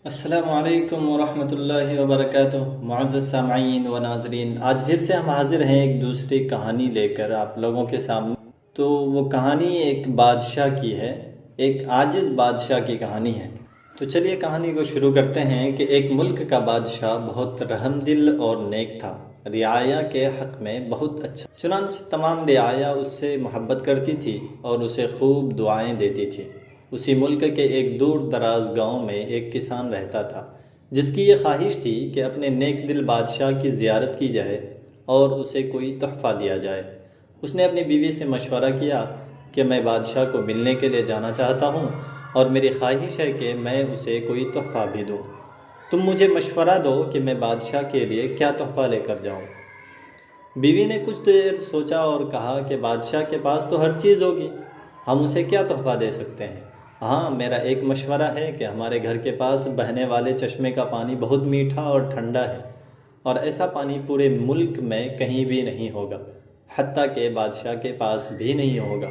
السلام علیکم ورحمۃ اللہ وبرکاتہ۔ معزز سامعین و ناظرین، آج پھر سے ہم حاضر ہیں ایک دوسری کہانی لے کر آپ لوگوں کے سامنے۔ تو وہ کہانی ایک بادشاہ کی ہے، ایک عاجز بادشاہ کی کہانی ہے۔ تو چلیے کہانی کو شروع کرتے ہیں کہ ایک ملک کا بادشاہ بہت رحم دل اور نیک تھا، رعایا کے حق میں بہت اچھا۔ چنانچہ تمام رعایا اس سے محبت کرتی تھی اور اسے خوب دعائیں دیتی تھی۔ اسی ملک کے ایک دور دراز گاؤں میں ایک کسان رہتا تھا، جس کی یہ خواہش تھی کہ اپنے نیک دل بادشاہ کی زیارت کی جائے اور اسے کوئی تحفہ دیا جائے۔ اس نے اپنی بیوی سے مشورہ کیا کہ میں بادشاہ کو ملنے کے لیے جانا چاہتا ہوں اور میری خواہش ہے کہ میں اسے کوئی تحفہ بھی دوں۔ تم مجھے مشورہ دو کہ میں بادشاہ کے لیے کیا تحفہ لے کر جاؤں۔ بیوی نے کچھ دیر سوچا اور کہا کہ بادشاہ کے پاس تو ہر چیز ہوگی، ہم اسے کیا تحفہ دے سکتے ہیں۔ ہاں، میرا ایک مشورہ ہے کہ ہمارے گھر کے پاس بہنے والے چشمے کا پانی بہت میٹھا اور ٹھنڈا ہے، اور ایسا پانی پورے ملک میں کہیں بھی نہیں ہوگا، حتیٰ کہ بادشاہ کے پاس بھی نہیں ہوگا،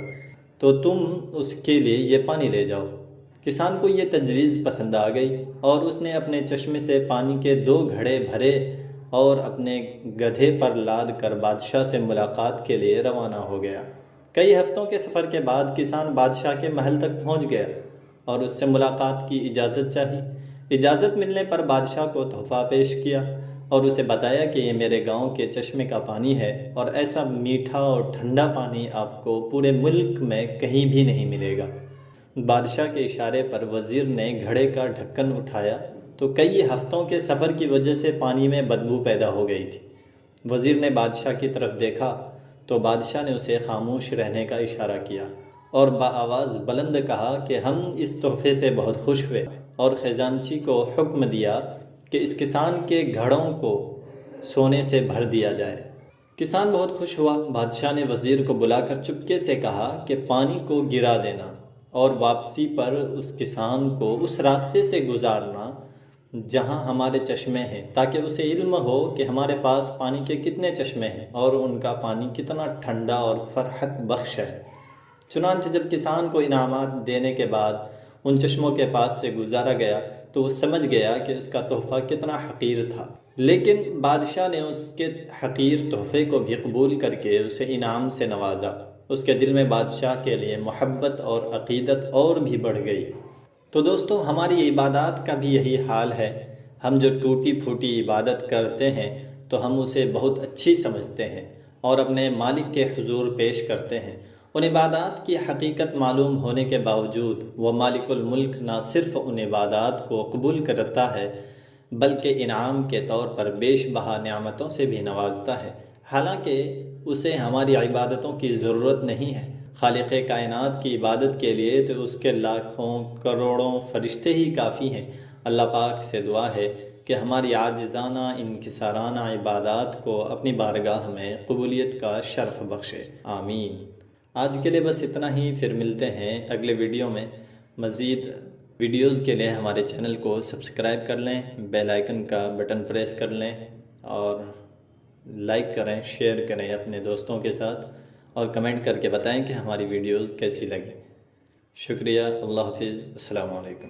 تو تم اس کے لیے یہ پانی لے جاؤ۔ کسان کو یہ تجویز پسند آ گئی اور اس نے اپنے چشمے سے پانی کے 2 گھڑے بھرے اور اپنے گدھے پر لاد کر بادشاہ سے ملاقات کے لیے روانہ ہو گیا۔ کئی ہفتوں کے سفر کے بعد کسان بادشاہ کے محل تک پہنچ گیا اور اس سے ملاقات کی اجازت چاہی۔ اجازت ملنے پر بادشاہ کو تحفہ پیش کیا اور اسے بتایا کہ یہ میرے گاؤں کے چشمے کا پانی ہے اور ایسا میٹھا اور ٹھنڈا پانی آپ کو پورے ملک میں کہیں بھی نہیں ملے گا۔ بادشاہ کے اشارے پر وزیر نے گھڑے کا ڈھکن اٹھایا تو کئی ہفتوں کے سفر کی وجہ سے پانی میں بدبو پیدا ہو گئی تھی۔ وزیر نے بادشاہ کی طرف دیکھا تو بادشاہ نے اسے خاموش رہنے کا اشارہ کیا اور بآواز بلند کہا کہ ہم اس تحفے سے بہت خوش ہوئے، اور خزانچی کو حکم دیا کہ اس کسان کے گھڑوں کو سونے سے بھر دیا جائے۔ کسان بہت خوش ہوا۔ بادشاہ نے وزیر کو بلا کر چپکے سے کہا کہ پانی کو گرا دینا اور واپسی پر اس کسان کو اس راستے سے گزارنا جہاں ہمارے چشمے ہیں، تاکہ اسے علم ہو کہ ہمارے پاس پانی کے کتنے چشمے ہیں اور ان کا پانی کتنا ٹھنڈا اور فرحت بخش ہے۔ چنانچہ جب کسان کو انعامات دینے کے بعد ان چشموں کے پاس سے گزارا گیا تو وہ سمجھ گیا کہ اس کا تحفہ کتنا حقیر تھا، لیکن بادشاہ نے اس کے حقیر تحفے کو بھی قبول کر کے اسے انعام سے نوازا۔ اس کے دل میں بادشاہ کے لیے محبت اور عقیدت اور بھی بڑھ گئی۔ تو دوستو، ہماری عبادات کا بھی یہی حال ہے۔ ہم جو ٹوٹی پھوٹی عبادت کرتے ہیں تو ہم اسے بہت اچھی سمجھتے ہیں اور اپنے مالک کے حضور پیش کرتے ہیں۔ ان عبادات کی حقیقت معلوم ہونے کے باوجود وہ مالک الملک نہ صرف ان عبادات کو قبول کرتا ہے بلکہ انعام کے طور پر بیش بہا نعمتوں سے بھی نوازتا ہے، حالانکہ اسے ہماری عبادتوں کی ضرورت نہیں ہے۔ خالق کائنات کی عبادت کے لیے تو اس کے لاکھوں کروڑوں فرشتے ہی کافی ہیں۔ اللہ پاک سے دعا ہے کہ ہماری عاجزانہ انکسارانہ عبادات کو اپنی بارگاہ میں قبولیت کا شرف بخشے، آمین۔ آج کے لیے بس اتنا ہی، پھر ملتے ہیں اگلے ویڈیو میں۔ مزید ویڈیوز کے لیے ہمارے چینل کو سبسکرائب کر لیں، بیل آئیکن کا بٹن پریس کر لیں اور لائک کریں، شیئر کریں اپنے دوستوں کے ساتھ، اور کمنٹ کر کے بتائیں کہ ہماری ویڈیوز کیسی لگیں۔ شکریہ، اللہ حافظ، السلام علیکم۔